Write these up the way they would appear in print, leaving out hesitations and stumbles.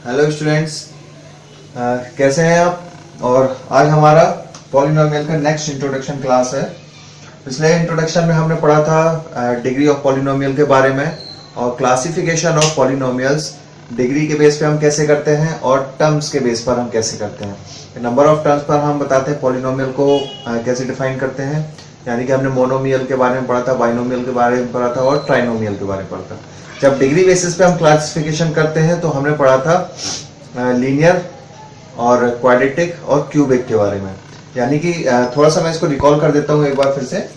Hello students, कैसे हैं आप। और आज हमारा पॉलिनोमियल का नेक्स्ट इंट्रोडक्शन क्लास है। पिछले इंट्रोडक्शन में हमने पढ़ा था डिग्री ऑफ पॉलिनोमियल के बारे में और क्लासिफिकेशन ऑफ पॉलिनोमियल्स, डिग्री के बेस पे हम कैसे करते हैं और टर्म्स के बेस पर हम कैसे करते हैं। नंबर ऑफ टर्म्स पर हम बताते हैं पॉलिनोमियल को कैसे डिफाइन करते हैं, यानी कि हमने मोनोमियल के बारे में पढ़ा था, बाइनोमियल के बारे में पढ़ा था और ट्राइनोमियल के बारे में पढ़ा था। जब डिग्री बेसिस पे हम क्लासिफिकेशन करते हैं तो हमने पढ़ा था लीनियर और क्वाड्रेटिक और क्यूबिक के बारे में। यानी कि थोड़ा सा मैं इसको रिकॉल कर देता हूं एक बार फिर से।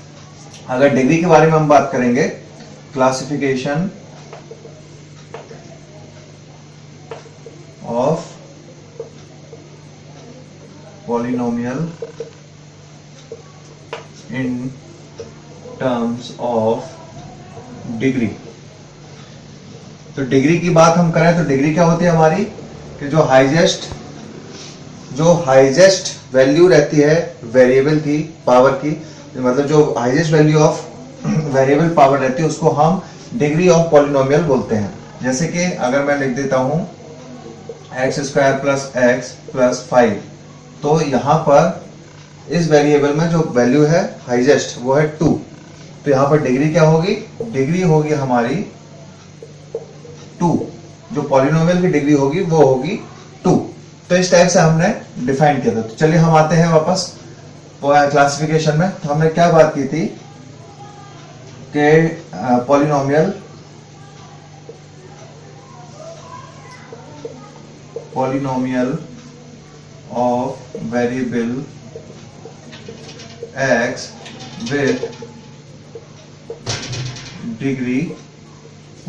अगर डिग्री के बारे में हम बात करेंगे, classification of polynomial in terms of degree. तो डिग्री की बात हम करें तो डिग्री क्या होती है हमारी कि जो हाईजेस्ट वैल्यू रहती है वेरिएबल की पावर की, मतलब जो हाईजेस्ट वैल्यू ऑफ वेरिएबल पावर रहती है उसको हम डिग्री ऑफ पॉलिनोमियल बोलते हैं। जैसे कि अगर मैं लिख देता हूं x² प्लस x प्लस 5, तो यहां पर इस वेरिएबल में जो वैल्यू है हाईजेस्ट वो है 2, तो यहां पर डिग्री क्या होगी, डिग्री होगी हमारी 2। जो पॉलिनोमियल की डिग्री होगी वो होगी 2। तो इस टाइप से हमने डिफाइन किया था। तो चलिए हम आते हैं वापस क्लासिफिकेशन में। तो हमने क्या बात की थी कि polynomial of variable x with degree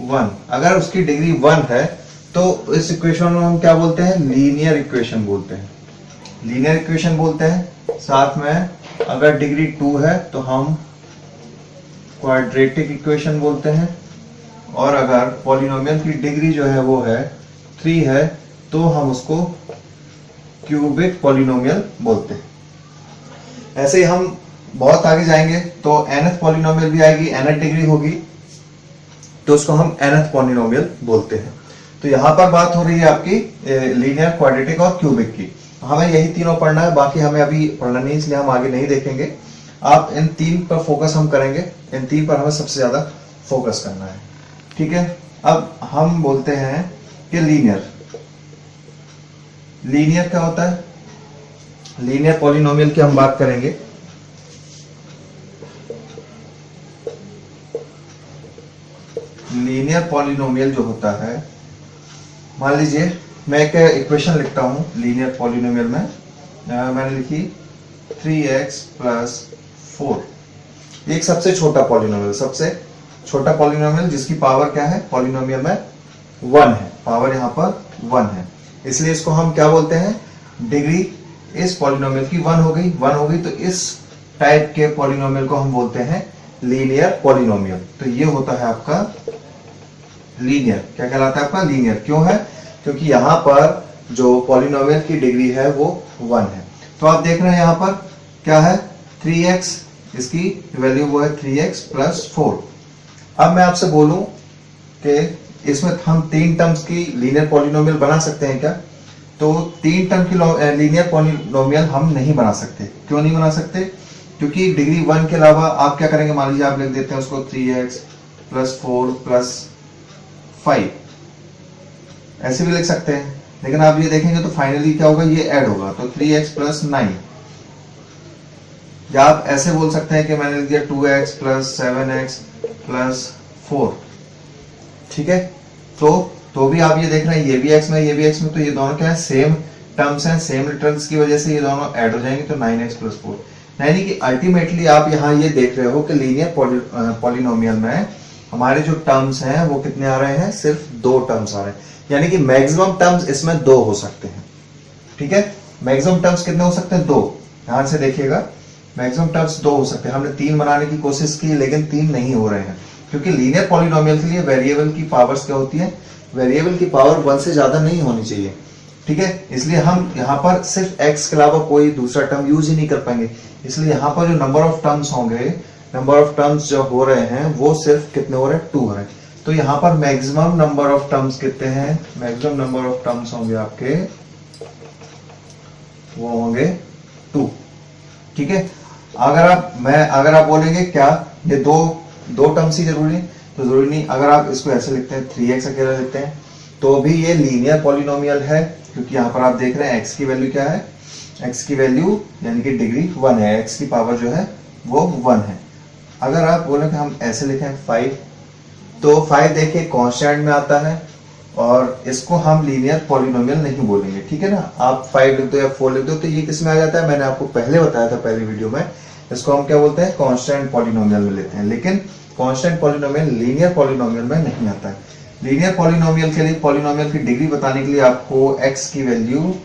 1, अगर उसकी डिग्री 1 है तो इस इक्वेशन में हम क्या बोलते हैं, लीनियर इक्वेशन बोलते हैं। लीनियर इक्वेशन बोलते हैं। साथ में अगर डिग्री 2 है तो हम क्वाड्रेटिक इक्वेशन बोलते हैं। और अगर पॉलिनोमियल की डिग्री जो है वो है 3 है तो हम उसको क्यूबिक पॉलिनोमियल बोलते हैं। ऐसे ही हम बहुत आगे जाएंगे तो nth पॉलिनोमियल भी आएगी, nth डिग्री होगी तो उसको हम nth पॉलिनोमियल बोलते हैं। तो यहां पर बात हो रही है आपकी लीनियर, क्वाड्रेटिक और क्यूबिक की। हमें यही तीनों पढ़ना है, बाकी हमें अभी पढ़ना नहीं, इसलिए हम आगे नहीं देखेंगे। आप इन 3 पर फोकस हम करेंगे, इन 3 पर हमें सबसे ज्यादा फोकस करना है। ठीक है, अब हम बोलते हैं कि लीनियर क्या होता है। लीनियर पॉलिनोमियल की हम बात करेंगे। लीनियर पॉलिनोमियल जो होता है, मान लीजिए मैं एक इक्वेशन लिखता हूं लीनियर पॉलिनोमियल में। मैंने लिखी 3x प्लस 4। एक सबसे छोटा पॉलिनोमियल जिसकी पावर क्या है पॉलिनोमियल में 1 है, पावर यहां पर 1 है, इसलिए इसको हम क्या बोलते हैं, डिग्री इस पॉलिनोमियल की 1 हो गई तो इस टाइप के पॉलिनोमियल को हम बोलते हैं लीनियर पॉलिनोमियल। तो ये होता है आपका लीनियर। क्या कहलाता है आपका लीनियर। क्यों है, क्योंकि यहां पर जो पॉलिनोमियल की डिग्री है वो 1 है। तो आप देख रहे हैं यहां पर क्या है 3x, इसकी वैल्यू वो है 3x प्लस 4। अब मैं आपसे बोलूं कि इसमें हम 3 टर्म्स की लीनियर पॉलिनोमियल बना सकते हैं क्या, तो 3 टर्म की लीनियर पॉलिनोमियल हम नहीं बना सकते। क्यों नहीं बना सकते, क्योंकि डिग्री 1 के अलावा आप क्या करेंगे, मान लीजिए आप लिख देते हैं उसको 3x प्लस 4 प्लस 5, ऐसे भी लिख सकते हैं। लेकिन आप ये देखेंगे तो फाइनली क्या होगा, ये ऐड होगा तो 3x प्लस 9। या आप ऐसे बोल सकते हैं कि मैंने लिख दिया 2x प्लस 7x प्लस 4। ठीक है, तो भी आप ये देख रहे हैं ये भी x में ये भी x में, तो ये दोनों क्या है, सेम टर्म्स हैं, सेम लिटरल्स की वजह से ये दोनों ऐड हो जाएंगे तो 9x प्लस 4। यानी कि अल्टीमेटली आप यहाँ ये देख रहे हो कि लीनियर पॉलिनोमियल में हमारे जो टर्म्स हैं वो कितने आ रहे हैं, सिर्फ 2 टर्म्स आ रहे हैं। यानी कि मैक्सिमम टर्म्स इसमें 2 हो सकते हैं। ठीक है, मैक्सिमम टर्म्स कितने हो सकते हैं, 2। ध्यान से देखिएगा, मैक्सिमम टर्म्स 2 हो सकते हैं। हमने 3 बनाने की कोशिश की लेकिन 3 नहीं हो रहे हैं, क्योंकि लीनियर पॉलिनोमियल के लिए वेरिएबल की पावर्स क्या होती है, वेरिएबल की पावर 1 से ज्यादा नहीं होनी चाहिए। ठीक है, इसलिए हम यहाँ पर सिर्फ x के अलावा कोई दूसरा टर्म यूज ही नहीं कर पाएंगे। इसलिए यहाँ पर जो नंबर ऑफ टर्म्स होंगे, नंबर ऑफ टर्म्स जो हो रहे हैं वो सिर्फ कितने हो रहे हैं, 2 हो रहे हैं। तो यहाँ पर मैक्सिमम नंबर ऑफ टर्म्स कितने हैं? मैक्सिमम नंबर ऑफ टर्म्स होंगे आपके, वो होंगे 2। ठीक है। अगर आप बोलेंगे क्या ये दो टर्म्स ही जरूरी है, तो जरूरी नहीं। अगर आप इसको ऐसे लिखते हैं 3x अकेला लिखते हैं तो भी ये लीनियर पॉलिनोमियल है, क्योंकि यहाँ पर आप देख रहे हैं x की वैल्यू क्या है, x की वैल्यू यानी कि डिग्री 1 है, x की पावर जो है वो 1 है। अगर आप बोले कि हम ऐसे लिखें 5, तो 5 देखिए कांस्टेंट में आता है और इसको हम लीनियर पॉलिनोमियल नहीं बोलेंगे। ठीक है ना। आप 5 लिख दो या 4 लिख दो तो ये किस में आ जाता है, मैंने आपको पहले बताया था पहली वीडियो में, इसको हम क्या बोलते हैं, कांस्टेंट पॉलिनोमियल में लेते हैं। लेकिन कांस्टेंट पॉलिनोमियल लीनियर पॉलिनोमियल में नहीं आता है। लीनियर पॉलिनोमियल के लिए, पॉलिनोमियल की डिग्री बताने के लिए आपको x की वैल्यू,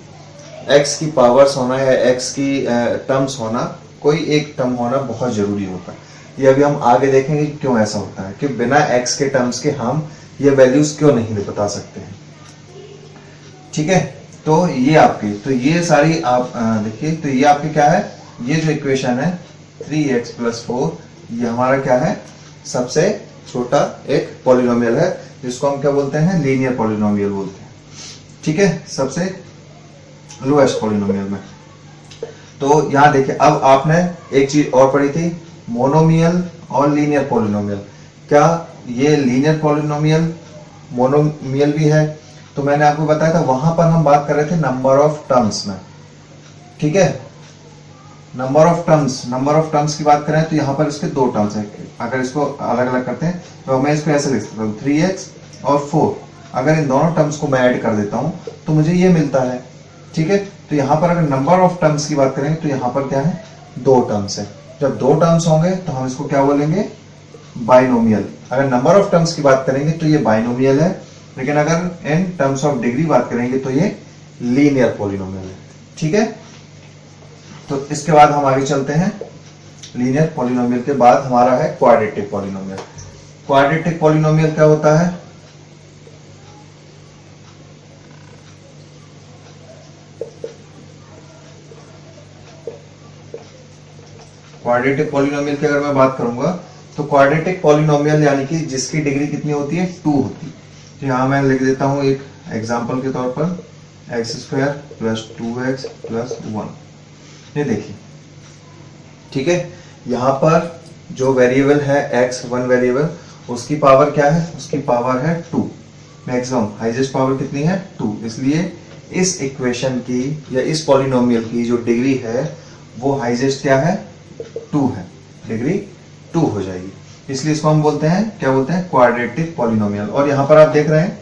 x की पावर्स होना है, x की टर्म्स होना, कोई एक टर्म होना बहुत जरूरी होता है। ये अभी हम आगे देखेंगे कि क्यों ऐसा होता है, कि बिना x के टर्म्स के हम ये वैल्यूज क्यों नहीं बता सकते हैं। ठीक है। तो ये आपकी, तो ये सारी आप देखिए, तो ये आपके क्या है, ये जो इक्वेशन है 3x + 4, ये हमारा क्या है, सबसे छोटा एक पॉलिनोमियल है, जिसको हम क्या बोलते हैं, लीनियर पॉलिनोमियल बोलते हैं। ठीक है। सबसे लोएस्ट पॉलिनोमियल में। तो यहां देखिए, अब आपने एक चीज और पढ़ी थी, मोनोमियल और लीनियर पॉलिनोमियल। क्या ये लीनियर पॉलिनोमियल मोनोमियल भी है? तो मैंने आपको बताया था, वहां पर हम बात कर रहे थे नंबर ऑफ टर्म्स में। ठीक है। नंबर ऑफ टर्म्स की बात करें तो यहाँ पर इसके 2 टर्म्स हैं। अगर इसको अलग अलग करते हैं तो मैं इसको ऐसे लिख सकता हूँ 3x और 4। अगर इन दोनों टर्म्स को मैं ऐड कर देता हूँ तो मुझे ये मिलता है। ठीक है। तो यहाँ पर अगर नंबर ऑफ टर्म्स की बात करें तो यहाँ पर क्या है, 2 टर्म्स है। जब 2 टर्म्स होंगे तो हम इसको क्या बोलेंगे, बाइनोमियल। अगर नंबर ऑफ टर्म्स की बात करेंगे तो ये बाइनोमियल है, लेकिन अगर इन टर्म्स ऑफ डिग्री बात करेंगे तो ये लीनियर पॉलिनोमियल है। ठीक है। तो इसके बाद हम आगे चलते हैं। लीनियर पॉलिनोमियल के बाद हमारा है क्वाड्रेटिक पॉलिनोमियल। क्वाड्रेटिक पॉलिनोमियल क्या होता है, क्वाड्रेटिक पॉलिनोमियल की अगर मैं बात करूंगा तो क्वाड्रेटिक पॉलिनोमियल यानी कि जिसकी डिग्री कितनी होती है, 2 होती है। तो यहां मैं लिख देता हूं एक एग्जांपल के तौर पर, x² + 2x + 1। ये देखिए। ठीक है। यहां पर जो वेरिएबल है x, 1 वेरिएबल, उसकी पावर क्या है, उसकी पावर है 2। मैक्सिमम हाईएस्ट पावर कितनी है, 2। इसलिए इस इक्वेशन की या इस पॉलिनोमियल की जो डिग्री है वो हाईएस्ट क्या है, 2 है, डिग्री 2 हो जाएगी। इसलिए इसको हम बोलते हैं, क्या बोलते हैं, क्वाड्रेटिक पॉलिनोमियल। और यहां पर आप देख रहे हैं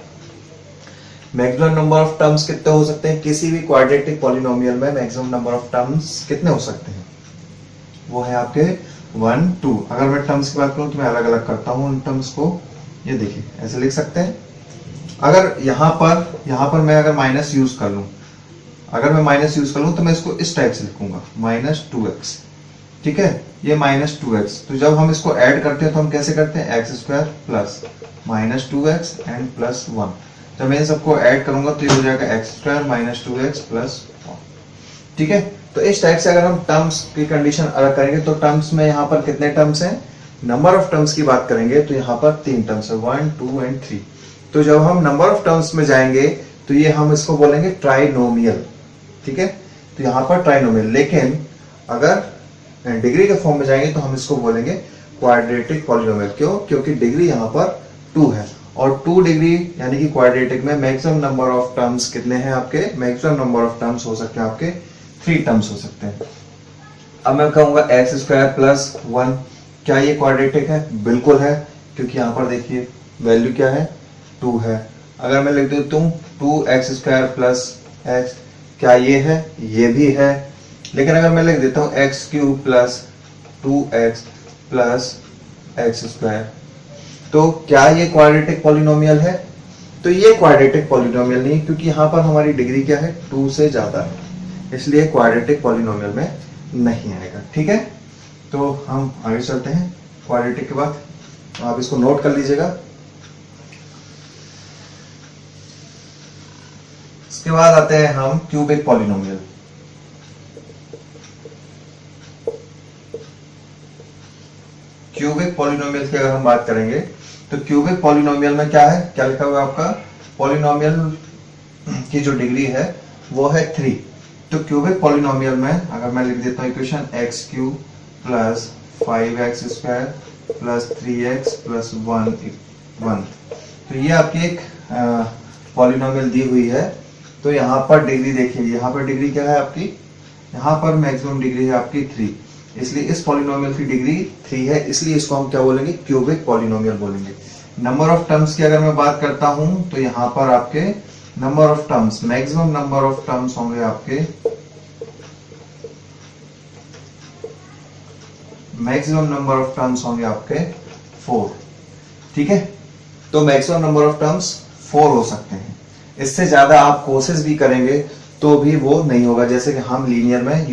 मैक्सिमम नंबर ऑफ टर्म्स कितने हो सकते हैं, किसी भी क्वाड्रेटिक पॉलिनोमियल में मैक्सिमम नंबर ऑफ टर्म्स कितने हो सकते हैं, वो है आपके 1, 2। अगर मैं टर्म्स की बात करूं तो मैं अलग अलग करता हूं उन टर्म्स को। ये देखिए ऐसे लिख सकते हैं। अगर यहां पर मैं अगर माइनस यूज कर लूं, तो मैं इसको इस टाइप से लिखूंगा -2x। ठीक है। ये -2x, तो जब हम इसको ऐड करते हैं तो हम कैसे करते हैं, x² + -2x एंड +1। जब मैं इन सबको ऐड करूंगा तो ये हो जाएगा x² - 2x + 1। ठीक है। तो इस टाइप से अगर हम टर्म्स की कंडीशन अलग करेंगे तो टर्म्स में यहाँ पर कितने टर्म्स हैं, नंबर ऑफ टर्म्स की बात करेंगे तो यहाँ पर 3 टर्म्स है, 1, 2 एंड 3। तो जब हम नंबर ऑफ टर्म्स में जाएंगे तो ये हम इसको बोलेंगे ट्राइनोमियल। ठीक है। तो यहाँ पर ट्राइनोमियल। लेकिन अगर डिग्री के फॉर्म में जाएंगे तो हम इसको बोलेंगे क्वाड्रेटिक पॉलिनोमियल। क्यों? क्योंकि डिग्री यहाँ पर 2 है, और 2 डिग्री यानी कि क्वाड्रेटिक में मैक्सिमम नंबर ऑफ टर्म्स कितने हैं आपके, मैक्सिमम नंबर ऑफ टर्म्स हो सकते हैं आपके 3 टर्म्स हो सकते हैं। अब मैं कहूंगा x² + 1, क्या ये क्वाड्रेटिक है? बिल्कुल है, क्योंकि यहाँ पर देखिए वैल्यू क्या है, 2 है। अगर मैं लिख देता हूँ 2x² + x, क्या ये है? ये भी है। लेकिन अगर मैं लिख देता हूँ x³ + 2x + x², तो क्या ये क्वाड्रेटिक पॉलिनोमियल है? तो ये क्वाड्रेटिक पॉलिनोमियल नहीं, क्योंकि यहाँ पर हमारी डिग्री क्या है, 2 से ज्यादा है, इसलिए क्वाड्रेटिक पॉलिनोमियल में नहीं आएगा। ठीक है। तो हम आगे चलते हैं क्वाड्रेटिक के बाद, आप इसको नोट कर लीजिएगा। इसके बाद आते हैं हम क्यूबिक पॉलिनोमियल। क्यूबिक पॉलिनोमियल की अगर हम बात करेंगे तो क्यूबिक पॉलिनोमियल में क्या है, क्या लिखा हुआ है आपका, पॉलिनोमियल की जो डिग्री है वो है 3। तो क्यूबिक पॉलिनोमियल में अगर मैं लिख देता हूँ equation x cube plus 5x square plus 3x plus 1, तो ये आपकी एक पॉलिनोमियल दी हुई है। तो यहाँ पर डिग्री देखिए, यहाँ पर डिग्री क्या है आपकी, यहाँ पर मैक्सिमम डिग्री है आपकी 3, इसलिए इस पॉलिनोमियल की डिग्री 3 है, इसलिए इसको हम क्या बोलेंगे, क्यूबिक पॉलिनोमियल बोलेंगे। नंबर ऑफ टर्म्स की अगर मैं बात करता हूं तो यहाँ पर आपके number of terms, maximum number of terms होंगे आपके, मैक्सिमम नंबर ऑफ टर्म्स होंगे आपके 4। ठीक है, तो मैक्सिमम नंबर ऑफ टर्म्स 4 हो सकते हैं, इससे ज्यादा आप कोशिश भी करेंगे तो भी वो नहीं होगा, जैसे कि हम लीनियर में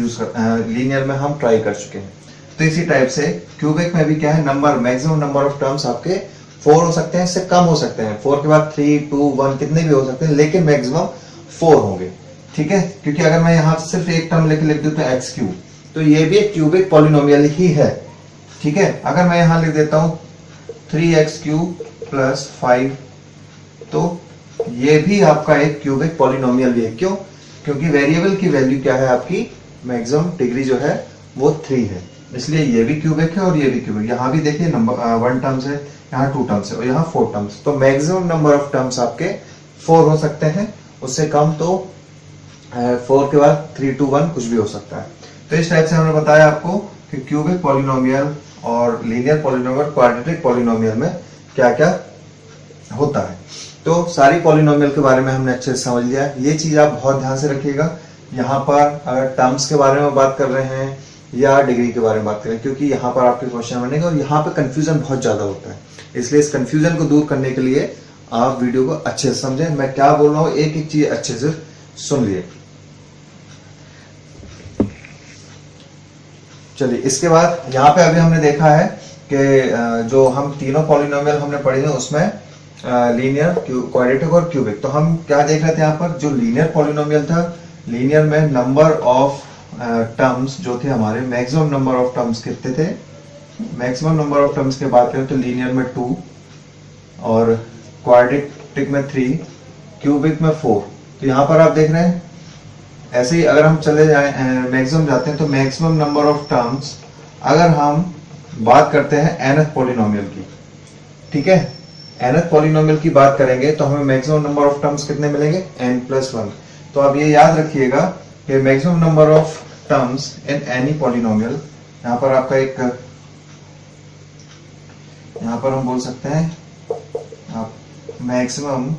लीनियर में हम ट्राई कर चुके हैं। तो इसी टाइप से क्यूबिक में भी क्या है, number, maximum number of terms आपके 4 हो सकते हैं, इससे कम हो सकते हैं, 4 के बाद 3, 2, 1 कितने भी हो सकते हैं, लेकिन मैक्सिमम 4 होंगे। ठीक है, क्योंकि अगर मैं यहाँ सिर्फ एक टर्म लेके लिख दूं तो एक्स क्यूब, तो ये भी एक क्यूबिक पॉलिनोमियल ही है। ठीक है, अगर मैं यहाँ लिख देता हूँ 3x क्यूब प्लस 5, तो ये भी आपका एक क्यूबिक पॉलिनोमियल भी है। क्यों, क्योंकि वेरिएबल की वैल्यू क्या है आपकी, मैक्सिमम डिग्री जो है वो 3 है, इसलिए ये भी क्यूबिक है और ये भी क्यूबिक। यहाँ भी देखिए नंबर 1 टर्म्स है, यहाँ 2 टर्म्स है और यहाँ 4 टर्म्स, तो मैक्सिमम नंबर ऑफ टर्म्स आपके 4 हो सकते हैं, उससे कम तो 4 के बाद 3, 2, 1 कुछ भी हो सकता है। तो इस टाइप से हमने बताया आपको कि क्यूबिक पॉलिनोमियल और लीनियर पॉलिनोमियल, क्वाड्रेटिक पॉलिनोमियल में क्या क्या होता है। तो सारी पॉलिनोमियल के बारे में हमने अच्छे से समझ लिया। ये चीज आप बहुत ध्यान से रखिएगा, यहाँ पर अगर टर्म्स के बारे में बात कर रहे हैं या डिग्री के बारे में बात करें, क्योंकि यहाँ पर आपके क्वेश्चन बनेगा और यहाँ पे कंफ्यूजन बहुत ज्यादा होता है, इसलिए इस कंफ्यूजन को दूर करने के लिए आप वीडियो को अच्छे से समझें, मैं क्या बोल रहा हूँ एक एक चीज अच्छे से सुन लिए। चलिए, इसके बाद यहाँ पे अभी हमने देखा है कि जो हम तीनों पॉलिनोमियल हमने पढ़े हैं उसमें लीनियर, क्वाड्रेटिक और क्यूबिक, तो हम क्या देख रहे थे यहाँ पर, जो लीनियर पॉलिनोमियल था, लीनियर में नंबर ऑफ टर्म्स जो थे हमारे, मैक्सिमम नंबर ऑफ टर्म्स कितने थे, मैक्सिमम नंबर ऑफ टर्म्स की बात करें तो लीनियर में 2 और क्वाड्रेटिक में 3, क्यूबिक में 4। तो यहाँ पर आप देख रहे हैं, ऐसे ही अगर हम चले जाए मैक्सिमम जाते हैं तो मैक्सिमम नंबर ऑफ टर्म्स, अगर हम बात करते हैं nth पॉलिनोमियल की, ठीक है, nth पॉलिनोमियल की बात करेंगे तो हमें मैक्सिमम नंबर ऑफ टर्म्स कितने मिलेंगे, n+1। तो आप ये याद रखिएगा कि maximum number of terms in any polynomial, यहाँ पर आपका एक, यहाँ पर हम बोल सकते हैं आप maximum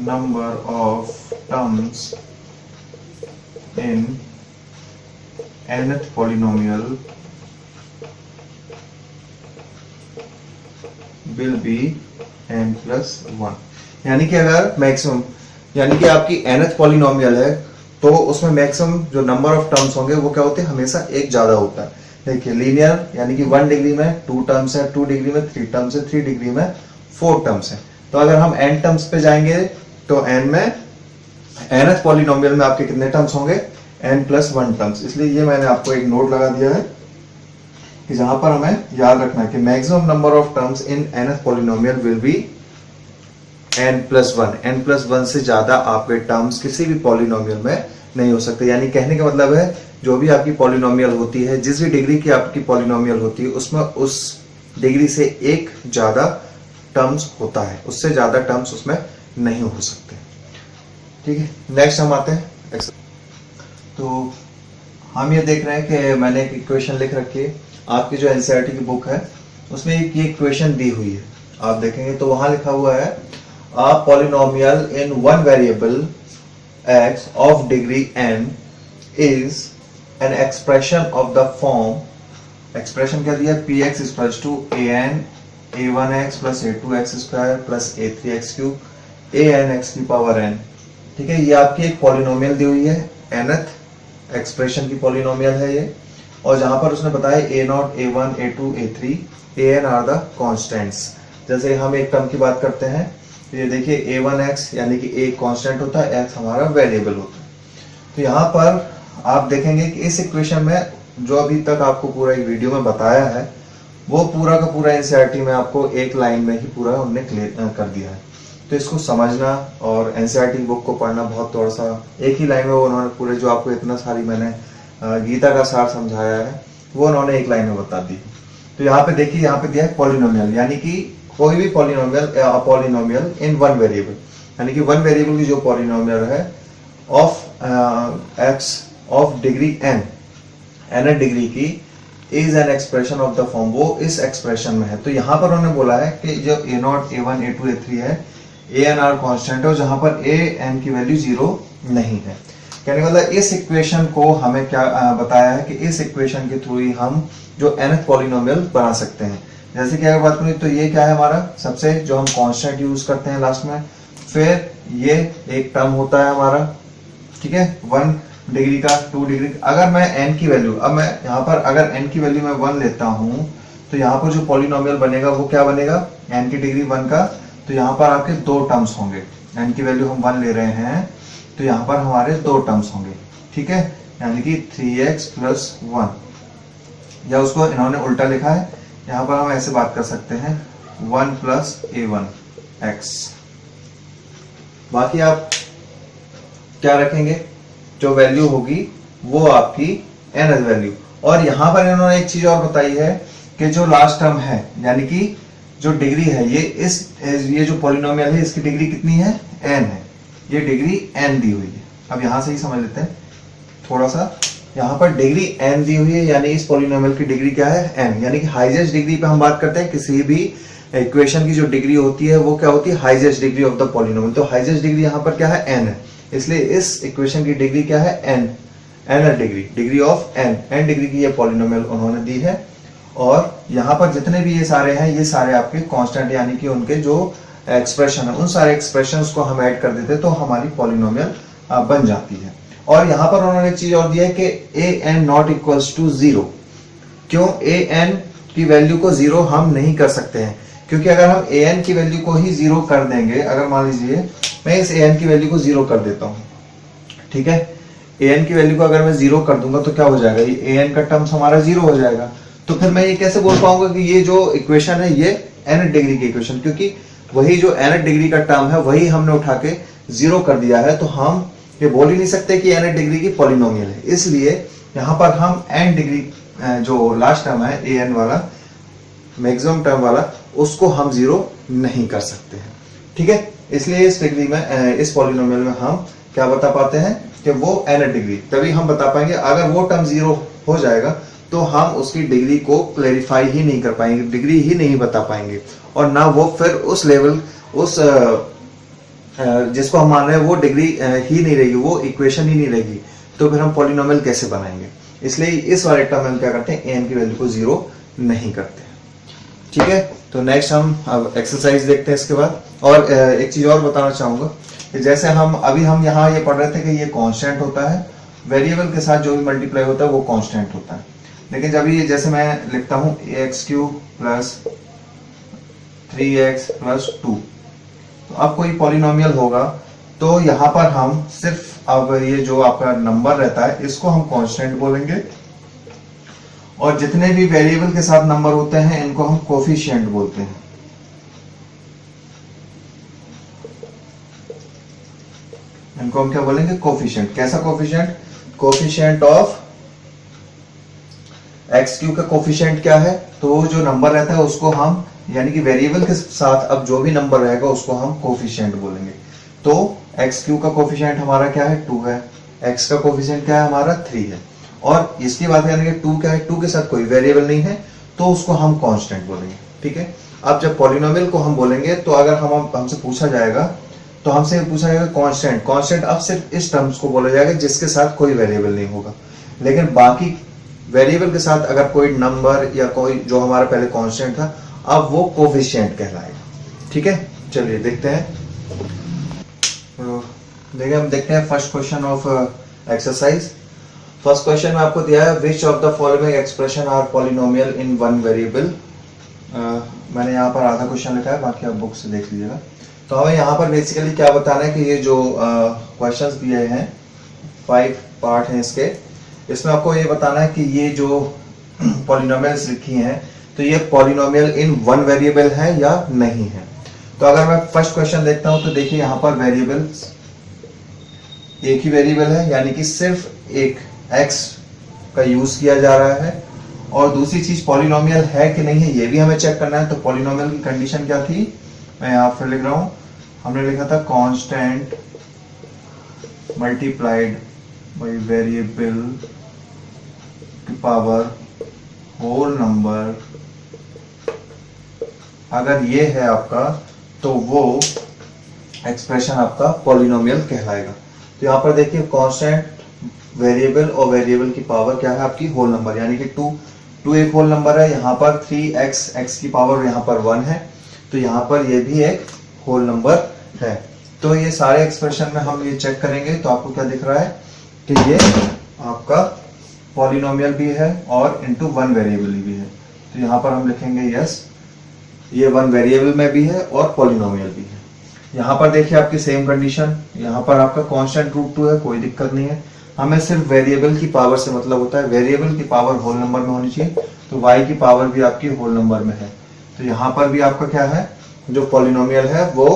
number of terms in nth polynomial will be n+1। यानी कि अगर मैक्सिमम, यानी कि आपकी nth पॉलिनोमियल है तो उसमें मैक्सिमम जो नंबर ऑफ टर्म्स होंगे वो क्या होते हैं, हमेशा एक ज्यादा होता है। देखिए लीनियर यानी कि 1 डिग्री में 2 टर्म्स है, 2 डिग्री में 3 टर्म्स है, 3 डिग्री में 4 टर्म्स है। तो अगर हम n टर्म्स पे जाएंगे तो n में, nth पॉलिनोमियल में आपके कितने टर्म्स होंगे, n+1 टर्म्स। इसलिए ये मैंने आपको एक नोट लगा दिया है कि जहां पर हमें याद रखना है कि maximum number of terms in nth polynomial will be n+1। n+1 से ज्यादा आपके टर्म्स किसी भी पॉलिनोमियल में नहीं हो सकते। यानी कहने का मतलब है जो भी आपकी पॉलिनोमियल होती है, जिस भी डिग्री की आपकी पॉलिनोमियल होती है, उसमें उस डिग्री से एक ज्यादा टर्म्स होता है, उससे ज्यादा टर्म्स उसमें नहीं हो सकते। ठीक है, नेक्स्ट हम आते हैं। तो हम ये देख रहे हैं कि मैंने एक इक्वेशन लिख रखी है, आपकी जो एनसीईआरटी की बुक है उसमें एक ये इक्वेशन दी हुई है, आप देखेंगे तो वहां लिखा हुआ है a polynomial in one variable x of degree n is an expression of the form, expression क्या दिया, px is equals to an a1x plus a2x square plus a3x cube anx की पावर n। ठीक है, ये आपकी एक polynomial दी हुई है, nth एक्सप्रेशन की पॉलिनोमियल है ये, और जहां पर उसने बताया a0, a1, a2, a3, an are the constants. जैसे हम एक टर्म की बात करते हैं, ये देखिए a1x यानी कि a कांस्टेंट होता है, x हमारा वेरिएबल होता है। तो यहाँ पर आप देखेंगे कि इस इक्वेशन में जो अभी तक आपको पूरा एक वीडियो में बताया है वो पूरा का पूरा एनसीईआरटी में आपको एक लाइन में ही पूरा उन्होंने क्लियर कर दिया है। तो इसको समझना और एनसीईआरटी बुक को पढ़ना बहुत थोड़ा सा, एक ही लाइन में वो उन्होंने पूरे जो आपको इतना सारी मैंने गीता का सार समझाया है वो उन्होंने एक लाइन में बता दी। तो यहाँ पे देखिए, यहाँ पे दिया है पॉलिनोमियल, यानी कि कोई भी पॉलिनोमियल इन वन वेरिएबल, यानी कि वन वेरिएबल की जो पॉलिनोमियल है of x of degree n degree की is an expression of the form, वो इस एक्सप्रेशन में है। तो यहाँ पर उन्होंने बोला है कि जो a0, a1, a2, a3 है, a n r कांस्टेंट है, जहां पर a n की वैल्यू 0 नहीं है। कहने वाला इस इक्वेशन को हमें क्या बताया है कि इस इक्वेशन के थ्रू ही हम जो nth पॉलिनोमियल बना सकते हैं। जैसे कि अगर बात करें तो ये क्या है हमारा, सबसे जो हम कांस्टेंट यूज करते हैं लास्ट में, फिर ये एक टर्म होता है हमारा, ठीक है, 1 डिग्री का, 2 डिग्री। अगर मैं n की वैल्यू, अब मैं यहाँ पर अगर n की वैल्यू मैं 1 लेता हूं तो यहाँ पर जो पॉलिनोमियल बनेगा वो क्या बनेगा, n की डिग्री 1 का। तो यहाँ पर आपके दो टर्म्स होंगे, n की वैल्यू हम 1 ले रहे हैं तो यहाँ पर हमारे दो टर्म्स होंगे, ठीक है, यानी कि 3x + 1, या उसको इन्होंने उल्टा लिखा है, यहाँ पर हम ऐसे बात कर सकते हैं 1 + a1x। बाकी आप क्या रखेंगे, जो वैल्यू होगी वो आपकी nth वैल्यू। और यहाँ पर इन्होंने एक चीज और बताई है कि जो लास्ट टर्म है, यानी कि जो डिग्री है, ये जो पॉलिनोमियल है इसकी डिग्री कितनी है, n है, ये डिग्री n दी हुई है। अब यहां से ही समझ लेते हैं थोड़ा सा, यहाँ पर डिग्री n दी हुई है, यानी इस पॉलिनोमियल की डिग्री क्या है, n, यानी कि हाईएस्ट डिग्री पे हम बात करते हैं। किसी भी इक्वेशन की जो डिग्री होती है वो क्या होती है, highest degree of the polynomial. तो हाईएस्ट डिग्री यहाँ पर क्या है, n है, इसलिए इस इक्वेशन की डिग्री क्या है, n degree of n degree की ये पॉलिनोमियल उन्होंने दी है। और यहाँ पर जितने भी ये सारे हैं, ये सारे आपके कांस्टेंट, यानी कि उनके जो एक्सप्रेशन है, उन सारे एक्सप्रेशंस को हम ऐड कर देते तो हमारी पॉलिनोमियल बन जाती है। और यहाँ पर उन्होंने एक चीज और दिया है कि an not equals to 0। क्यों an की वैल्यू को 0 हम नहीं कर सकते हैं, क्योंकि अगर हम an की वैल्यू को ही 0 कर देंगे, अगर मान लीजिए मैं इस an की वैल्यू को 0 कर देता हूं, ठीक है, an की वैल्यू को अगर मैं 0 कर दूंगा तो क्या हो जाएगा, ये an का टर्म्स हमारा 0 हो जाएगा। तो फिर मैं ये कैसे बोल पाऊंगा कि ये जो इक्वेशन है ये nth डिग्री की इक्वेशन, क्योंकि वही जो nth डिग्री का टर्म है वही हमने उठा के 0 कर दिया है। तो हम ये बोल ही नहीं सकते कि nth डिग्री की पॉलिनोमियल है। इसलिए यहाँ पर हम n डिग्री जो लास्ट टर्म है an वाला, मैक्सिमम टर्म वाला, उसको हम 0 नहीं कर सकते हैं, ठीक है। इसलिए इस डिग्री में, इस पॉलिनोमियल में हम क्या बता पाते हैं कि वो nth डिग्री, तभी हम बता पाएंगे। अगर वो टर्म 0 हो जाएगा तो हम उसकी डिग्री को क्लैरिफाई ही नहीं कर पाएंगे, डिग्री ही नहीं बता पाएंगे, और ना वो फिर उस लेवल, उस जिसको हम मान रहे हैं वो डिग्री ही नहीं रहेगी, वो इक्वेशन ही नहीं रहेगी। तो फिर हम पॉलिनोमियल कैसे बनाएंगे। इसलिए इस वाले टर्म में हम क्या करते हैं, an की वैल्यू को 0 नहीं करते, ठीक है। तो नेक्स्ट हम अब एक्सरसाइज देखते हैं इसके बाद। और एक चीज और बताना चाहूंगा कि जैसे हम यहाँ ये पढ़ रहे थे कि ये कांस्टेंट होता है, वेरिएबल के साथ जो भी मल्टीप्लाई होता है वो कांस्टेंट होता है। लेकिन जब ये जैसे मैं लिखता हूँ ax³ + 3x + 2, तो अब कोई पॉलिनोमियल होगा तो यहाँ पर हम सिर्फ अब ये जो आपका नंबर रहता है इसको हम कांस्टेंट बोलेंगे, और जितने भी वेरिएबल के साथ नंबर होते हैं इनको हम कोफिशिएंट बोलते हैं। इनको हम क्या बोलेंगे, कोफिशिएंट। कैसा कोफिशिएंट, कोफिशिएंट ऑफ x³ का कोफिशिएंट क्या है, तो जो नंबर रहता है उसको हम, यानी कि वेरिएबल के साथ अब जो भी नंबर रहेगा उसको हम कोफिशिएंट बोलेंगे। तो x³ का कोफिशिएंट हमारा क्या है, 2 है, x का कोफिशिएंट क्या है हमारा, 3 है। और इसकी बात करेंगे 2 क्या है, 2 के साथ कोई वेरिएबल नहीं है तो उसको हम कांस्टेंट बोलेंगे, ठीक है। अब जब पॉलिनोमियल को हम बोलेंगे तो अगर हमसे पूछा जाएगा तो हमसे पूछा जाएगा कांस्टेंट, अब सिर्फ इस टर्म्स को बोला जाएगा जिसके साथ कोई वेरिएबल नहीं होगा। लेकिन बाकी वेरिएबल के साथ अगर कोई नंबर या कोई जो हमारा पहले कांस्टेंट था, अब वो कोफिशिएंट कहलाएगा, ठीक है। चलिए देखते हैं, हम देखते हैं first question of exercise. First question में आपको दिया है which of the following expression are polynomial in one variable. मैंने यहाँ पर आधा क्वेश्चन लिखा है, बाकी आप बुक से देख लीजिएगा। तो हमें यहाँ पर बेसिकली क्या बताना है कि ये जो क्वेश्चंस दिए हैं 5 पार्ट हैं इसके, इसमें आपको ये बताना है कि ये जो पॉलिनोमियल्स लिखी हैं तो ये पॉलिनोमियल इन वन वेरिएबल है या नहीं है। तो अगर मैं फर्स्ट क्वेश्चन देखता हूं तो देखिए यहाँ पर वेरिएबल्स एक ही वेरिएबल है, यानी कि सिर्फ एक x का यूज किया जा रहा है, और दूसरी चीज पॉलिनोमियल है कि नहीं है ये भी हमें चेक करना है। तो पॉलिनोमियल की कंडीशन क्या थी, मैं यहाँ पर लिख रहा हूं, हमने लिखा था कांस्टेंट मल्टीप्लाइड बाय वेरिएबल की पावर होल नंबर, अगर ये है आपका तो वो एक्सप्रेशन आपका पॉलिनोमियल कहलाएगा। तो यहाँ पर देखिए कांस्टेंट वेरिएबल और वेरिएबल की पावर क्या है आपकी होल नंबर, यानी कि 2 एक होल नंबर है, यहाँ पर 3x x की पावर यहाँ पर 1 है, तो यहाँ पर ये भी एक होल नंबर है। तो ये सारे एक्सप्रेशन में हम ये चेक करेंगे तो आपको क्या दिख रहा है कि ये आपका पॉलिनोमियल भी है और इनटू वन वेरिएबल भी है। तो यहाँ पर हम लिखेंगे यस, ये वन वेरिएबल में भी है और पॉलिनोमियल भी है। यहाँ पर देखिए आपकी सेम कंडीशन, यहाँ पर आपका कांस्टेंट रूट 2 है, कोई दिक्कत नहीं है, हमें सिर्फ वेरिएबल की पावर से मतलब होता है, वेरिएबल की पावर होल नंबर में होनी चाहिए, तो y की पावर भी आपकी होल नंबर में है। तो यहाँ पर भी आपका क्या है, जो पॉलिनोमियल है वो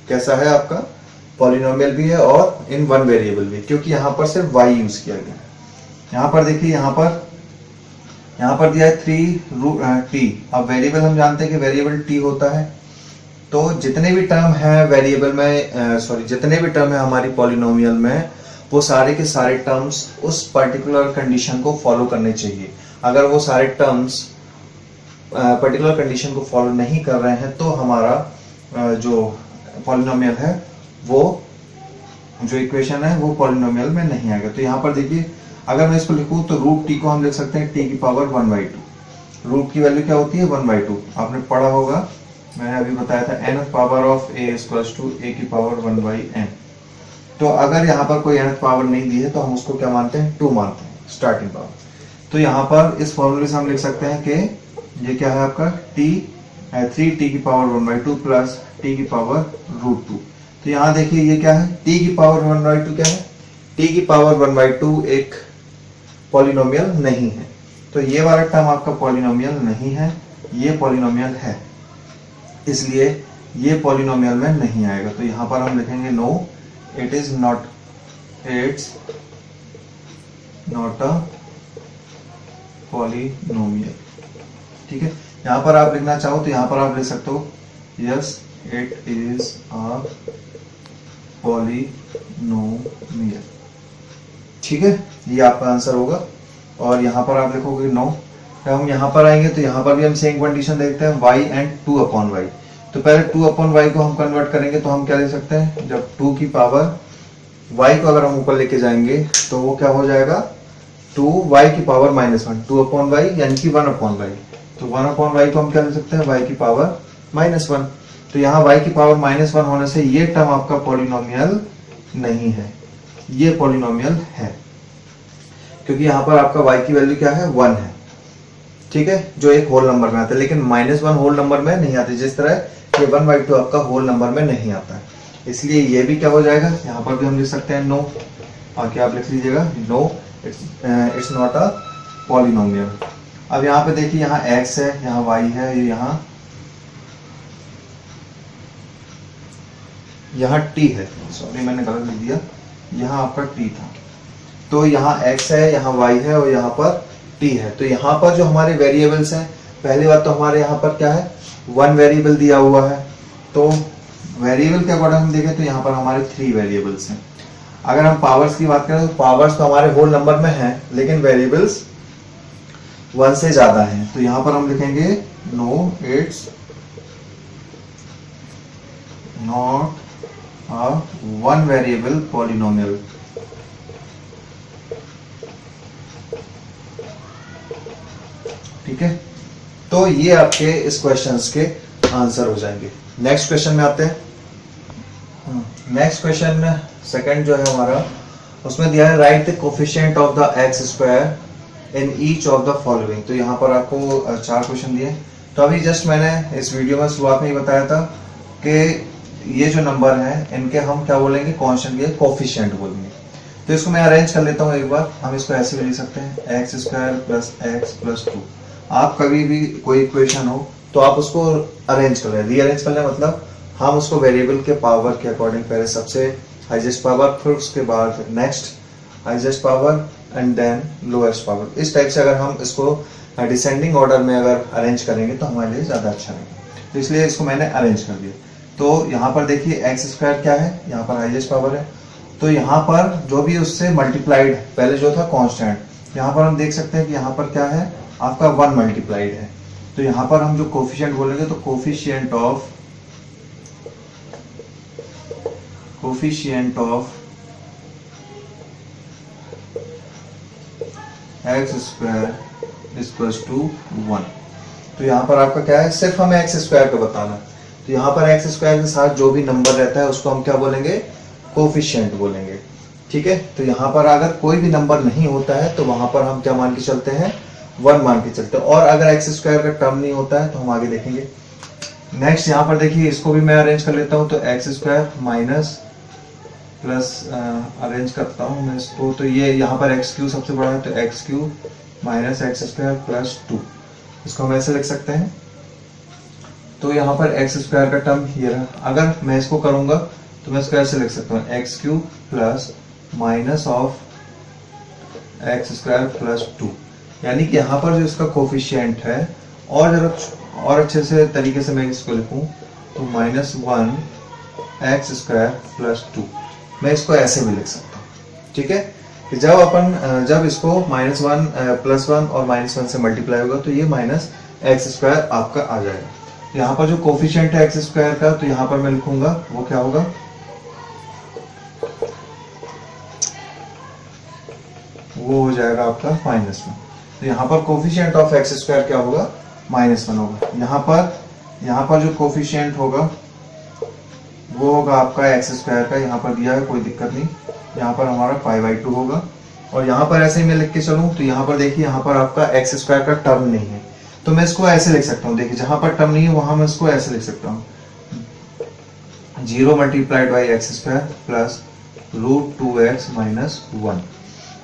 कैसा है आपका, पॉलिनोमियल भी है और इन वन वेरिएबल भी, क्योंकि यहाँ पर सिर्फ y यूज किया गया। यहाँ पर देखिए यहाँ पर दिया है 3t। अब वेरिएबल हम जानते हैं कि वेरिएबल t होता है, तो जितने भी टर्म है वेरिएबल में जितने भी टर्म है हमारी पॉलिनोमियल में, वो सारे के सारे टर्म्स उस पर्टिकुलर कंडीशन को फॉलो करने चाहिए। अगर वो सारे टर्म्स पर्टिकुलर कंडीशन को फॉलो नहीं कर रहे हैं तो हमारा जो पॉलिनोमियल है, वो जो इक्वेशन है वो पॉलिनोमियल में नहीं आएगा। तो यहाँ पर देखिए अगर मैं इसको लिखूं तो रूट टी को हम लिख सकते हैं टी की पावर 1/2। रूट की वैल्यू क्या होती है 1/2, आपने पढ़ा होगा, मैंने अभी बताया था nth power of a equals to a की पावर 1/n। तो अगर यहाँ पर कोई nth पावर नहीं दी है तो हम उसको क्या मानते हैं, 2 मानते हैं स्टार्टिंग पावर। तो यहाँ पर इस फॉर्मूले से हम लिख सकते हैं कि ये क्या है आपका 3t की पावर 1/2 प्लस t की पावर रूट 2। तो यहाँ देखिए ये क्या है, t की पावर 1/2 क्या है, t की पावर 1/2 एक पॉलिनोमियल नहीं है। तो ये वाला टर्म आपका पॉलिनोमियल नहीं है, ये पॉलिनोमियल है, इसलिए ये पॉलिनोमियल में नहीं आएगा। तो यहाँ पर हम लिखेंगे no it is not, it's not a polynomial. ठीक है, यहाँ पर आप लिखना चाहो तो यहाँ पर आप लिख सकते हो yes it is a polynomial. ठीक है, ये आपका आंसर होगा। और यहाँ पर आप लिखोगे नो। जब हम यहाँ पर आएंगे तो यहाँ पर भी हम सेम कंडीशन देखते हैं y एंड 2/y। तो पहले 2/y को हम कन्वर्ट करेंगे तो हम क्या ले सकते हैं, जब 2 की पावर y को अगर हम ऊपर लेके जाएंगे तो वो क्या हो जाएगा 2y की पावर -1, 2/y यानी कि 1/y। तो 1/y को हम क्या ले सकते हैं y की पावर -1। तो यहाँ y की पावर -1 होने से ये टर्म आपका पॉलिनोमियल नहीं है, ये पॉलिनोमियल है, क्योंकि यहाँ पर आपका y की वैल्यू क्या है 1 है। ठीक है, जो एक होल नंबर में आता है, लेकिन -1 होल नंबर में नहीं आती, जिस तरह ये 1/2 आपका होल नंबर में नहीं आता है। इसलिए ये भी क्या हो जाएगा, यहाँ पर भी हम लिख सकते हैं नो, और क्या आप लिख लीजिएगा no it's not a polynomial. अब यहाँ पे देखिए यहाँ x है, यहाँ y है, यहाँ t है, सॉरी मैंने गलत लिख दिया, यहाँ आपका t था। तो यहाँ x है, यहाँ y है और यहाँ पर t है। तो यहाँ पर जो हमारे वेरिएबल्स हैं, पहली बात तो हमारे यहाँ पर क्या है, 1 वेरिएबल दिया हुआ है। तो वेरिएबल के अकॉर्डिंग हम देखें तो यहाँ पर हमारे 3 वेरिएबल्स हैं। अगर हम पावर्स की बात करें तो पावर्स तो हमारे होल नंबर में हैं, लेकिन वेरिएबल्स 1 से ज्यादा हैं। तो यहाँ पर हम लिखेंगे no it's not a 1 variable polynomial. ठीक है, तो ये आपके इस क्वेश्चंस के आंसर हो जाएंगे। नेक्स्ट क्वेश्चन में आते हैं। नेक्स्ट क्वेश्चन सेकंड जो है हमारा, उसमें दिया है right the coefficient of the x square in each of the following. तो यहाँ पर आपको 4 क्वेश्चन दिए। तो अभी जस्ट मैंने इस वीडियो में शुरुआत में ही बताया था कि ये जो नंबर है इनके हम क्या बोलेंगे, कांस्टेंट के कोफिशिएंट बोलेंगे। तो इसको मैं अरेंज कर लेता हूँ एक बार। हम इसको ऐसे भी लिख सकते हैं x² + x + 2। आप कभी भी कोई इक्वेशन हो तो आप उसको अरेंज कर लें, रीअरेंज कर लें, मतलब हम उसको वेरिएबल के पावर के अकॉर्डिंग पहले सबसे हाईएस्ट पावर, फिर उसके बाद next highest power and then lowest power, इस टाइप से अगर हम इसको डिसेंडिंग ऑर्डर में अगर अरेंज करेंगे तो हमारे लिए ज़्यादा अच्छा रहेगा। तो इसलिए इसको मैंने अरेंज कर दिया। तो यहाँ पर देखिए एक्स स्क्वायर क्या है, यहाँ पर हाईएस्ट पावर है, तो यहाँ पर जो भी उससे मल्टीप्लाइड पहले जो था कांस्टेंट, यहाँ पर हम देख सकते हैं कि यहाँ पर क्या है आपका 1 मल्टीप्लाइड है। तो यहाँ पर हम जो कोफिशिएंट बोलेंगे तो coefficient of x square equals to 1। तो यहाँ पर आपका क्या है, सिर्फ हमें एक्स स्क्वायर का बताना है। तो यहाँ पर एक्स स्क्वायर के साथ जो भी नंबर रहता है उसको हम क्या बोलेंगे, कोफिशिएंट बोलेंगे। ठीक है, तो यहाँ पर अगर कोई भी नंबर नहीं होता है तो वहां पर हम क्या मान के चलते हैं, 1 मान के चलते हैं। और अगर एक्स स्क्वायर का टर्म नहीं होता है तो हम आगे देखेंगे। नेक्स्ट यहाँ पर देखिए, इसको भी मैं अरेंज कर लेता हूँ। तो x square minus plus arrange करता हूँ मैं इसको, तो ये यहाँ पर एक्स क्यू सबसे बड़ा है, तो x Q minus x square plus 2, इसको हम ऐसे लिख सकते हैं। तो यहाँ पर एक्स स्क्वायर का टर्म ये रहा। अगर मैं इसको करूंगा तो मैं इसको ऐसे लिख सकता हूँ, x Q plus minus of x square plus 2, यानी कि यहाँ पर जो इसका कोफिशिएंट है, और जरा और अच्छे से तरीके से मैं इसको लिखूं तो -1 एक्स स्क्वायर प्लस 2, मैं इसको ऐसे भी लिख सकता हूँ। ठीक है, कि जब इसको -1 +1 और -1 से मल्टीप्लाई होगा तो ये माइनस एक्स स्क्वायर आपका आ जाएगा। यहाँ पर जो कोफिशिएंट है एक्स स्क्वायर का, तो यहाँ पर मैं लिखूंगा वो क्या होगा, वो हो जाएगा आपका -1। तो यहाँ पर कोफिशिएंट ऑफ एक्स स्क्वायर क्या होगा, -1 होगा। यहाँ पर जो कोफिशिएंट होगा वो होगा आपका एक्स स्क्वायर का, यहाँ पर दिया है कोई दिक्कत नहीं, यहाँ पर हमारा π/2 होगा। और यहाँ पर ऐसे ही मैं लिख के चलूँ तो यहाँ पर देखिए, यहाँ पर आपका एक्स स्क्वायर का टर्म नहीं है, तो मैं इसको ऐसे लिख सकता हूँ। देखिए जहां पर टर्म नहीं है वहां मैं इसको ऐसे लिख सकता हूँ, 0 multiplied by x square plus √2x minus 1।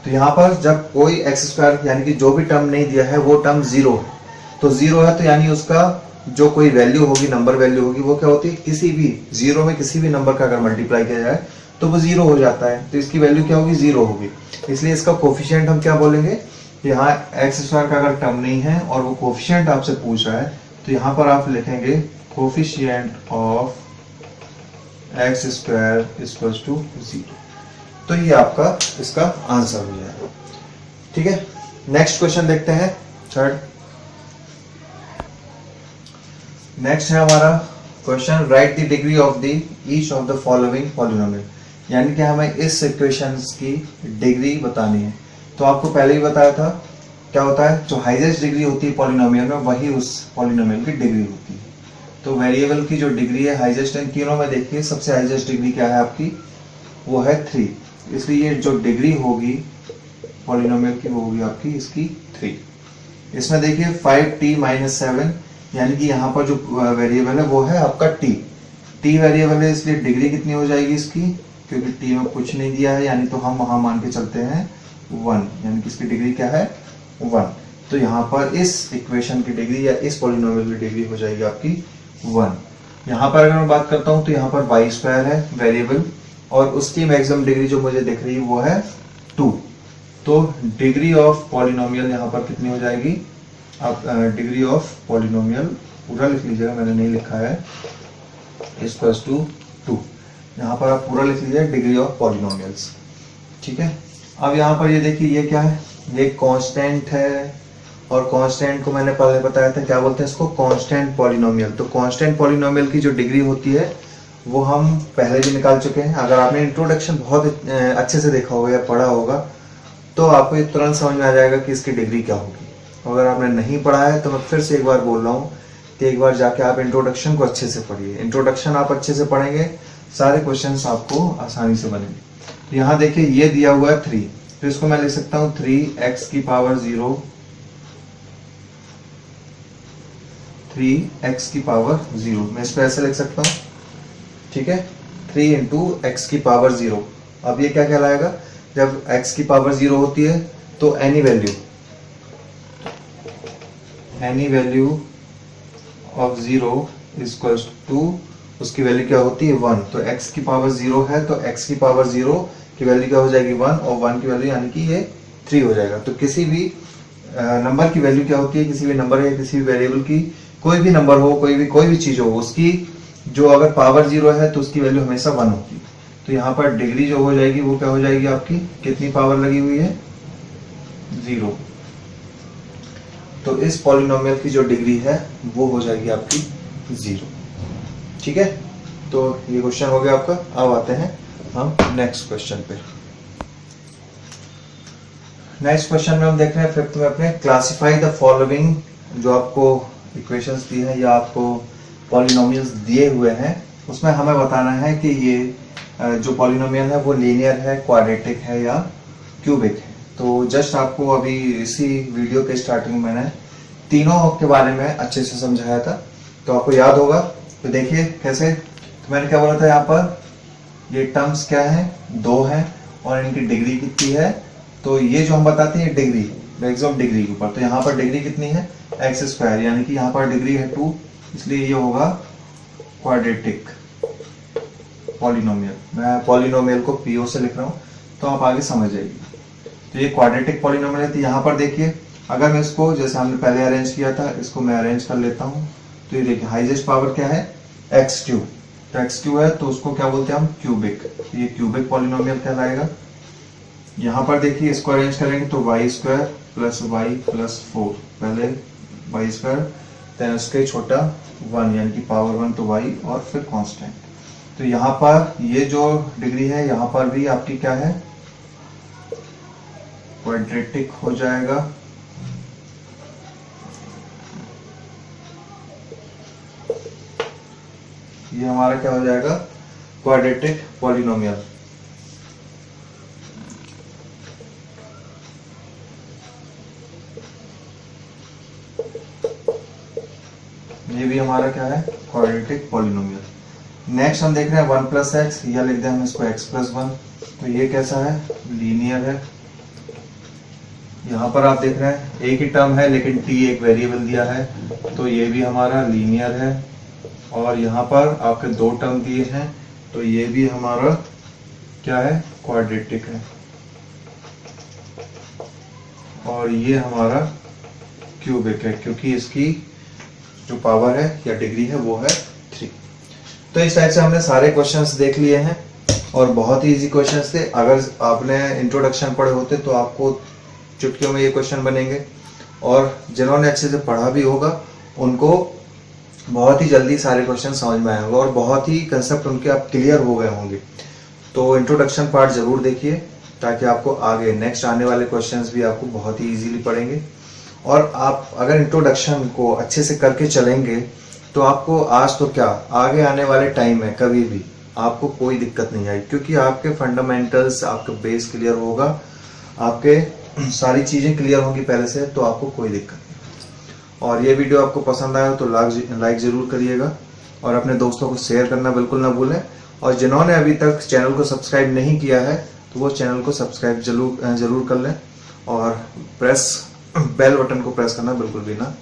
तो यहाँ पर जब कोई एक्स स्क्वायर यानी कि जो भी टर्म नहीं दिया है वो टर्म 0 है, तो 0 है तो यानी उसका जो कोई वैल्यू होगी, नंबर वैल्यू होगी, वो क्या होती है, किसी भी 0 में किसी भी नंबर का अगर मल्टीप्लाई किया जाए तो वो 0 हो जाता है, तो इसकी वैल्यू क्या होगी, 0 होगी। इसलिए इसका कोफिशिएंट हम क्या बोलेंगे, यहाँ एक्स स्क्वायर का अगर टर्म नहीं है और वो कोफिशिएंट आपसे पूछ रहा है तो यहाँ पर आप लिखेंगे coefficient of x square equals to 0। तो ये आपका इसका आंसर हो जाएगा। ठीक है, नेक्स्ट क्वेश्चन देखते हैं, थर्ड। नेक्स्ट है हमारा question, right the degree of the each of the following polynomial, यानी कि हमें इस इक्वेशंस की डिग्री बतानी है। तो आपको पहले ही बताया था क्या होता है, जो हाईएस्ट डिग्री होती है पॉलिनोमियल में वही उस पॉलिनोमियल की डिग्री होती है। तो वेरिएबल की जो डिग्री है हाईएस्ट, इन तीनों में देखिए सबसे हाईएस्ट डिग्री क्या है आपकी, वो है 3, इसलिए जो डिग्री होगी पॉलिनोमियल की वो होगी आपकी इसकी 3। इसमें देखिए 5t-7, यानी कि यहाँ पर जो वेरिएबल है वो है आपका t वेरिएबल है, इसलिए डिग्री कितनी हो जाएगी इसकी, क्योंकि t में कुछ नहीं दिया है, यानी तो हम वहां मान के चलते हैं 1, यानी कि इसकी डिग्री क्या है 1। तो यहाँ पर इस इक्वेशन की डिग्री या इस पॉलिनोमियल की डिग्री हो जाएगी आपकी 1। यहाँ पर अगर मैं बात करता हूँ तो यहाँ पर y² है वेरिएबल, और उसकी मैक्सिमम डिग्री जो मुझे दिख रही है वो है 2। तो डिग्री ऑफ पॉलिनोमियल यहाँ पर कितनी हो जाएगी, आप डिग्री ऑफ पॉलिनोमियल पूरा लिख लीजिएगा, मैंने नहीं लिखा है, इक्वल्स टू 2। यहाँ पर आप पूरा लिख लीजिए डिग्री ऑफ पॉलिनोमियल्स। ठीक है, अब यहाँ पर ये देखिए ये क्या है, ये कांस्टेंट है, और कांस्टेंट को मैंने पहले बताया था क्या बोलते हैं इसको, कांस्टेंट पॉलिनोमियल। तो कांस्टेंट पॉलिनोमियल की जो डिग्री होती है वो हम पहले भी निकाल चुके हैं। अगर आपने इंट्रोडक्शन बहुत अच्छे से देखा होगा या पढ़ा होगा तो आपको ये तुरंत समझ में आ जाएगा कि इसकी डिग्री क्या होगी। अगर आपने नहीं पढ़ा है तो मैं फिर से एक बार बोल रहा हूँ कि एक बार जाके आप इंट्रोडक्शन को अच्छे से पढ़िए। इंट्रोडक्शन आप अच्छे से पढ़ेंगे, सारे क्वेश्चंस आपको आसानी से बनेंगे। यहाँ देखिए ये दिया हुआ है 3, तो इसको मैं लिख सकता हूँ 3x की पावर 0, 3x की पावर 0, मैं इसको ऐसे लिख सकता हूँ। ठीक है, 3 × x की पावर 0। अब ये क्या कहलाएगा, जब x की पावर 0 होती है तो any value any value of 0 is equals to, उसकी वैल्यू क्या होती है 1। तो x की पावर 0 है तो x की पावर 0 की वैल्यू क्या हो जाएगी 1, और 1 की वैल्यू यानी कि ये 3 हो जाएगा। तो किसी भी नंबर की वैल्यू क्या होती है, किसी भी नंबर या किसी भी वेरिएबल की, कोई भी नंबर हो, कोई भी चीज हो, उसकी जो अगर पावर 0 है तो उसकी वैल्यू हमेशा 1 होती है। तो यहाँ पर डिग्री जो हो जाएगी वो क्या हो जाएगी आपकी, कितनी पावर लगी हुई है 0। तो इस पॉलिनोमियल की जो डिग्री है वो हो जाएगी आपकी 0। ठीक है, तो ये क्वेश्चन हो गया आपका। अब आते हैं हम नेक्स्ट क्वेश्चन पे। नेक्स्ट क्वेश्चन में हम देख रहे हैं फिफ्थ में अपने, क्लासिफाई द फॉलोइंग। जो आपको इक्वेशंस दी है या आपको पॉलिनोमियल्स दिए हुए हैं, उसमें हमें बताना है कि ये जो पॉलिनोमियल है वो लीनियर है, क्वाड्रेटिक है या क्यूबिक है। तो जस्ट आपको अभी इसी वीडियो के स्टार्टिंग में मैंने तीनों के बारे में अच्छे से समझाया था, तो आपको याद होगा। तो देखिए कैसे, तो मैंने क्या बोला था, यहाँ पर ये टर्म्स क्या है 2 है और इनकी डिग्री कितनी है। तो ये जो हम बताते हैं डिग्री, मैक्सिमम डिग्री के ऊपर, तो यहाँ पर डिग्री कितनी है x², यानी कि यहाँ पर डिग्री है 2, इसलिए ये होगा क्वाड्रेटिक पॉलिनोमियल। मैं पॉलिनोमियल को PO से लिख रहा हूँ तो आप आगे समझ जाइए। तो ये क्वाड्रेटिक पॉलिनोमियल है। तो यहाँ पर देखिए, अगर मैं इसको जैसे हमने पहले अरेंज किया था, इसको मैं अरेंज कर लेता हूँ। तो ये देखिए हाईएस्ट पावर क्या है x3, तो x3 है तो उसको क्या बोलते हैं हम क्यूबिक। ये क्यूबिक पॉलिनोमियल कहलाएगा। यहाँ पर देखिए इसको अरेंज करेंगे तो y² प्लस y प्लस 4, पहले y², देन उसके छोटा 1 यानी कि पावर 1 तो y और फिर कांस्टेंट। तो यहाँ पर ये जो डिग्री है यहाँ पर भी आपकी क्या है क्वाड्रेटिक हो जाएगा। ये हमारा क्या हो जाएगा क्वाड्रेटिक पॉलिनोमियल। ये भी हमारा क्या है क्वाड्रेटिक पॉलिनोमियल। नेक्स्ट हम देख रहे हैं 1 प्लस एक्स, या लिख दें हम इसको x प्लस 1। तो ये कैसा है लीनियर है। यहाँ पर आप देख रहे हैं एक ही टर्म है लेकिन t एक वेरिएबल दिया है, तो ये भी हमारा लीनियर है। और यहाँ पर आपके 2 टर्म दिए हैं तो ये भी हमारा क्या है क्वाड्रेटिक है। और ये हमारा क्यूबिक है क्योंकि इसकी जो पावर है या डिग्री है वो है 3। तो इस टाइप से हमने सारे क्वेश्चंस देख लिए हैं और बहुत ही इजी क्वेश्चंस थे। अगर आपने इंट्रोडक्शन पढ़े होते तो आपको चुटकियों में ये क्वेश्चन बनेंगे, और जिन्होंने अच्छे से पढ़ा भी होगा उनको बहुत ही जल्दी सारे क्वेश्चन समझ में आएंगे और बहुत ही कंसेप्ट उनके आप क्लियर हो गए होंगे। तो इंट्रोडक्शन पार्ट जरूर देखिए ताकि आपको आगे नेक्स्ट आने वाले क्वेश्चंस भी आपको बहुत ही इजीली पढ़ेंगे। और आप अगर इंट्रोडक्शन को अच्छे से करके चलेंगे तो आपको आज तो क्या आगे आने वाले टाइम में कभी भी आपको कोई दिक्कत नहीं आएगी, क्योंकि आपके फंडामेंटल्स, आपका बेस क्लियर होगा, आपके सारी चीज़ें क्लियर होंगी पहले से, तो आपको कोई दिक्कत नहीं। और ये वीडियो आपको पसंद आया तो लाइक ज़रूर करिएगा और अपने दोस्तों को शेयर करना बिल्कुल ना भूलें। और जिन्होंने अभी तक चैनल को सब्सक्राइब नहीं किया है तो वो चैनल को सब्सक्राइब जरूर कर लें और बेल बटन को प्रेस करना बिल्कुल भी ना